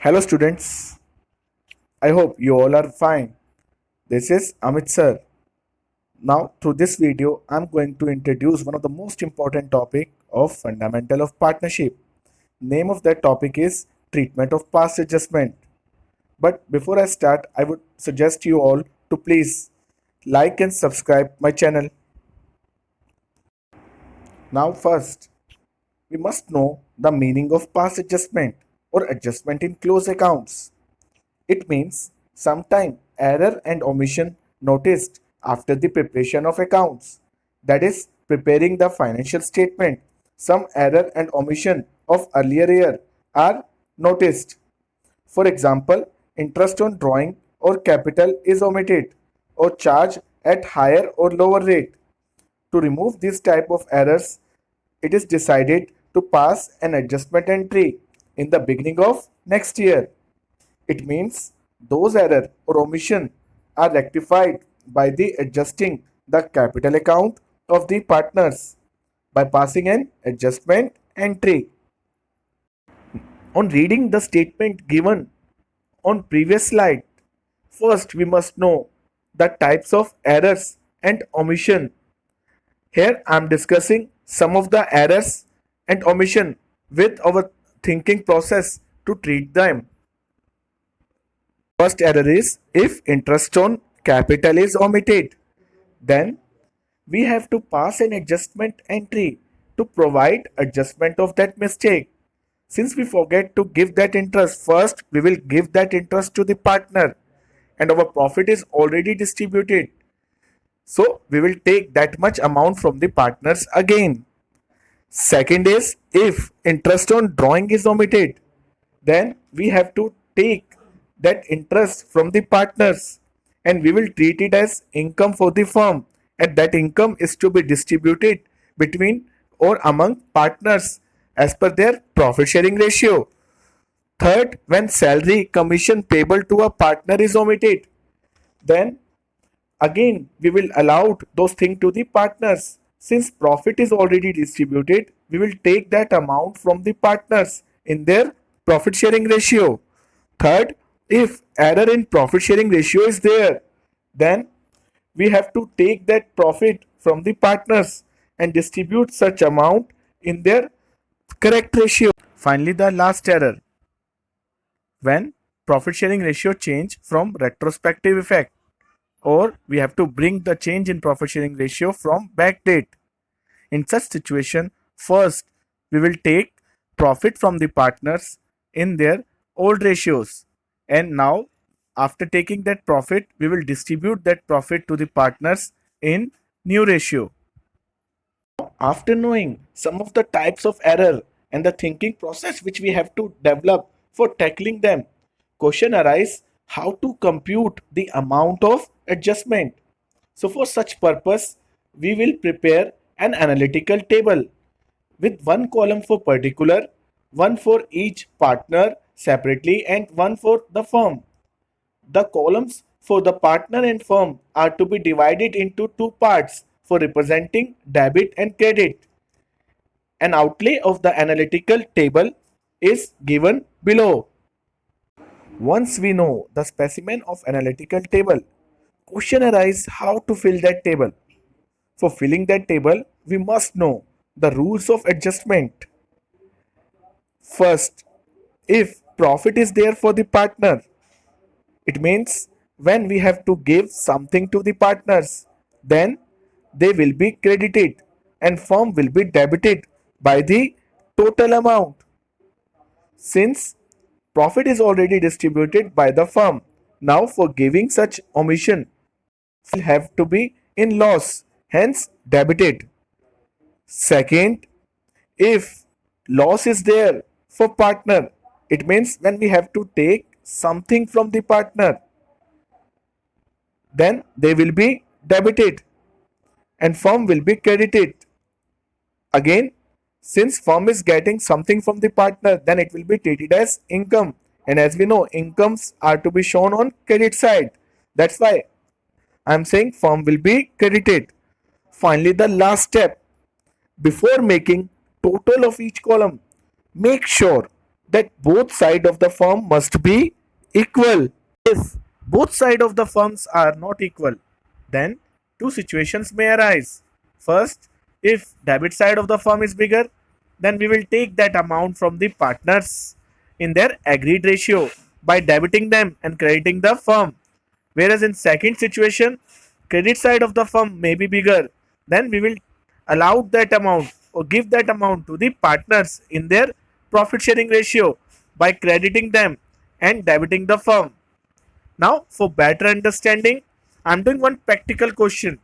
Hello students, I hope you all are fine. This is Amit sir. Now through this video, I'm going to introduce one of the most important topic of fundamental of partnership. Name of that topic is treatment of past adjustment. But before I start, I would suggest you all to please like and subscribe my channel. Now first, we must know the meaning of past adjustment or adjustment in close accounts. It means sometime error and omission noticed after the preparation of accounts. That is, preparing the financial statement. Some error and omission of earlier year are noticed. For example, interest on drawing or capital is omitted or charged at higher or lower rate. To remove this type of errors, it is decided to pass an adjustment entry in the beginning of next year. It means those error or omission are rectified by the adjusting the capital account of the partners by passing an adjustment entry. On reading the statement given on previous slide, first we must know the types of errors and omission. Here I am discussing some of the errors and omission with our thinking process to treat them. First error is if interest on capital is omitted, then we have to pass an adjustment entry to provide adjustment of that mistake. Since we forget to give that interest, first we will give that interest to the partner and our profit is already distributed. So we will take that much amount from the partners again. Second is if interest on drawing is omitted, then we have to take that interest from the partners and we will treat it as income for the firm, and that income is to be distributed between or among partners as per their profit sharing ratio. Third, when salary commission payable to a partner is omitted, then again we will allow those things to the partners. Since profit is already distributed, we will take that amount from the partners in their profit sharing ratio. Third, if error in profit sharing ratio is there, then we have to take that profit from the partners and distribute such amount in their correct ratio. Finally, the last error, when profit sharing ratio change from retrospective effect, or we have to bring the change in profit sharing ratio from back date. In such situation, first we will take profit from the partners in their old ratios, and now after taking that profit we will distribute that profit to the partners in new ratio. After knowing some of the types of error and the thinking process which we have to develop for tackling them, question arise how to compute the amount of adjustment. So for such purpose, we will prepare an analytical table with one column for particular, one for each partner separately and one for the firm. The columns for the partner and firm are to be divided into two parts for representing debit and credit. An outlay of the analytical table is given below. Once we know the specimen of analytical table, question arises how to fill that table. For filling that table, we must know the rules of adjustment. First, if profit is there for the partner, it means when we have to give something to the partners, then they will be credited and firm will be debited by the total amount. Since profit is already distributed by the firm, now for giving such omission will have to be in loss, hence debited. Second, if loss is there for partner, it means when we have to take something from the partner, then they will be debited and firm will be credited. Again, since firm is getting something from the partner, then it will be treated as income. And as we know, incomes are to be shown on credit side. That's why I am saying firm will be credited. Finally, the last step, before making total of each column, make sure that both sides of the firm must be equal. If both sides of the firms are not equal, then two situations may arise. First, if debit side of the firm is bigger, then we will take that amount from the partners in their agreed ratio by debiting them and crediting the firm. Whereas in second situation, credit side of the firm may be bigger, then we will allow that amount or give that amount to the partners in their profit sharing ratio by crediting them and debiting the firm. Now, for better understanding, I'm doing one practical question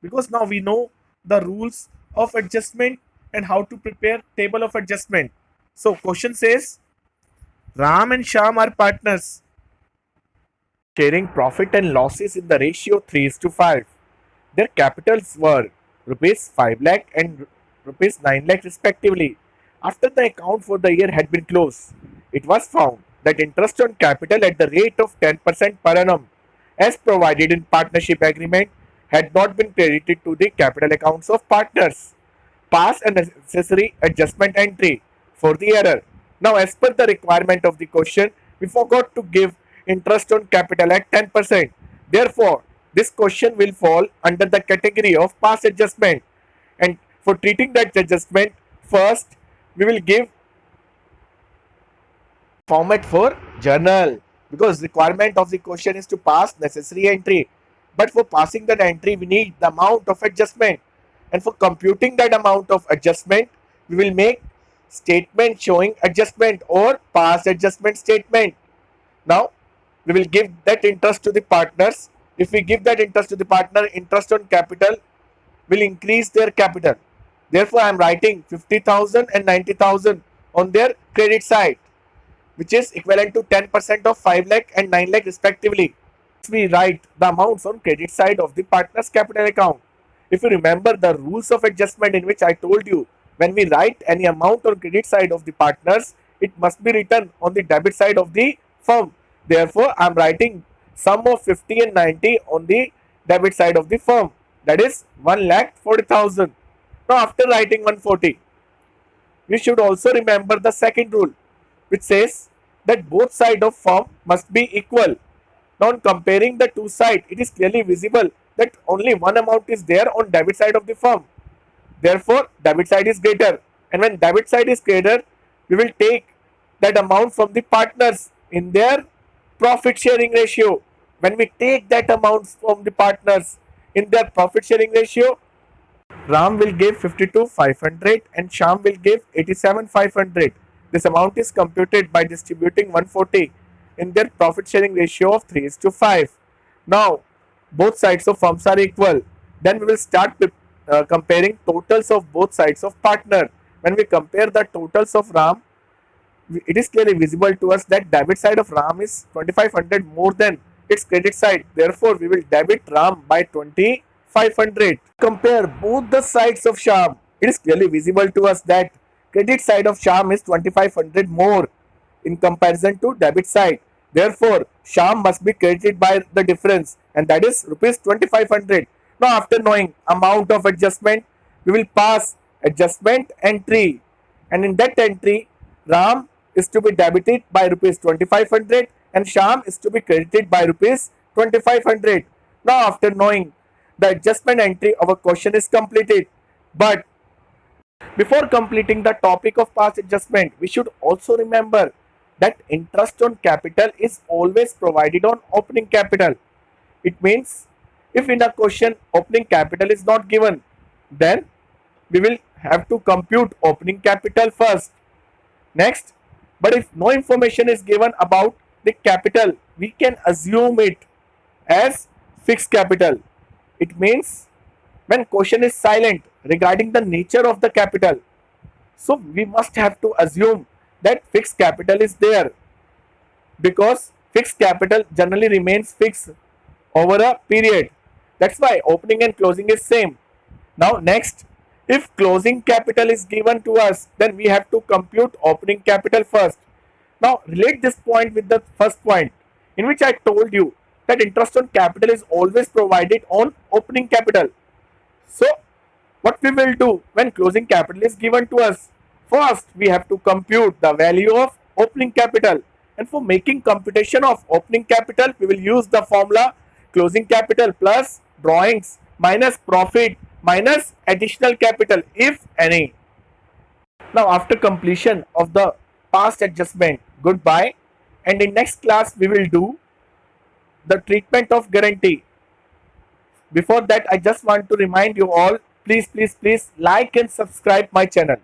because now we know the rules of adjustment and how to prepare table of adjustment. So, question says Ram and Sham are partners sharing profit and losses in the ratio 3 is to 5. Their capitals were rupees 5 lakh and rupees 9 lakh respectively. After the account for the year had been closed, it was found that interest on capital at the rate of 10% per annum, as provided in partnership agreement, had not been credited to the capital accounts of partners. Pass a necessary adjustment entry for the error. Now, as per the requirement of the question, we forgot to give interest on capital at 10%. Therefore, this question will fall under the category of pass adjustment. And for treating that adjustment, first we will give format for journal because requirement of the question is to pass necessary entry. But for passing that entry, we need the amount of adjustment. And for computing that amount of adjustment, we will make statement showing adjustment or pass adjustment statement. Now, we will give that interest to the partners. If we give that interest to the partner, interest on capital will increase their capital. Therefore, I am writing 50,000 and 90,000 on their credit side, which is equivalent to 10% of 5 lakh and 9 lakh respectively. We write the amounts on credit side of the partner's capital account. If you remember the rules of adjustment in which I told you, when we write any amount on credit side of the partners, it must be written on the debit side of the firm. Therefore, I am writing sum of 50 and 90 on the debit side of the firm. That is 1,40,000. Now, after writing 140, we should also remember the second rule, which says that both sides of firm must be equal. Now, on comparing the two sides, it is clearly visible that only one amount is there on debit side of the firm. Therefore, debit side is greater. And when debit side is greater, we will take that amount from the partners in their profit sharing ratio. When we take that amount from the partners in their profit sharing ratio, Ram will give 52,500 and Sham will give 87,500. This amount is computed by distributing 140 in their profit sharing ratio of 3 is to 5. Now, both sides of firms are equal. Then we will start with comparing totals of both sides of partner. When we compare the totals of Ram, it is clearly visible to us that debit side of Ram is 2500 more than its credit side. Therefore, we will debit Ram by 2500. Compare both the sides of Sham. It is clearly visible to us that credit side of Sham is 2500 more in comparison to debit side. Therefore, Sham must be credited by the difference, and that is rupees 2500. Now, after knowing amount of adjustment, we will pass adjustment entry, and in that entry, Ram is to be debited by rupees 2500 and Sham is to be credited by rupees 2500. Now, after knowing the adjustment entry, our question is completed. But before completing the topic of past adjustment, we should also remember that interest on capital is always provided on opening capital. It means if in a question opening capital is not given, then we will have to compute opening capital first. Next, but if no information is given about the capital, we can assume it as fixed capital. It means when question is silent regarding the nature of the capital, so we must have to assume that fixed capital is there because fixed capital generally remains fixed over a period. That's why opening and closing is same. Now next, if closing capital is given to us, then we have to compute opening capital first. Now relate this point with the first point in which I told you that interest on capital is always provided on opening capital. So what we will do when closing capital is given to us? First, we have to compute the value of opening capital. And for making computation of opening capital, we will use the formula closing capital plus drawings minus profit minus additional capital if any. Now after completion of the past adjustment, goodbye, and in next class we will do the treatment of guarantee. Before that, I just want to remind you all, please like and subscribe my channel.